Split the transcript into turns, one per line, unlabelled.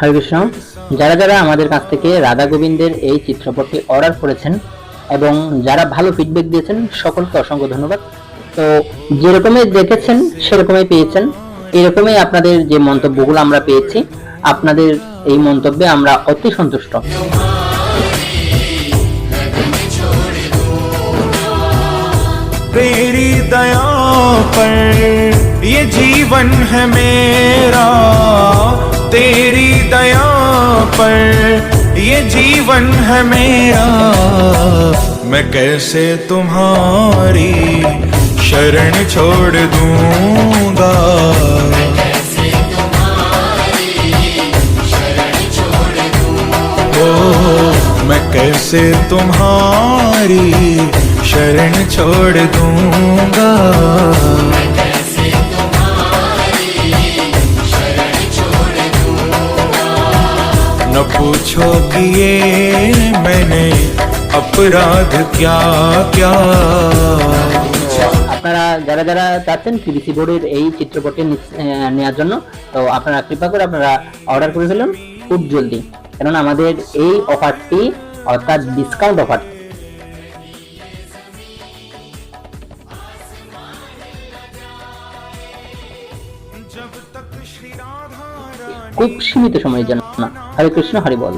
হরে কৃষ্ণ। যারা যারা আমাদের কাছ থেকে রাধা গোবিন্দের এই চিত্রপটটি অর্ডার করেছেন এবং যারা ভালো ফিডব্যাক দিয়েছেন সকলকে অসংখ্য ধন্যবাদ। তো যেরকমই দেখেছেন সেরকমই পেয়েছেন, এরকমই আপনাদের যে মন্তব্যগুলো আমরা পেয়েছি, আপনাদের এই মন্তব্যে আমরা অতি সন্তুষ্ট।
तेरी दया पर ये जीवन है मेरा, तेरी दया पर ये जीवन है मेरा। मैं कैसे तुम्हारी शरण छोड़ दूंगा, ओ मैं कैसे तुम्हारी शरण छोड़ दूंगा। न पूछो कि ये मैंने अपराध क्या क्या।
আপনারা যারা যারা চাচ্ছেন পিভিসি বোর্ডের এই চিত্রপটটি নেওয়ার জন্য, তো আপনারা কৃপা করে আপনারা অর্ডার করে ফেলুন খুব জলদি, কারণ আমাদের এই অফারটি অর্থাৎ ডিসকাউন্ট অফার খুব সীমিত সময়ের জন্য। হরে কৃষ্ণ, হরি বল।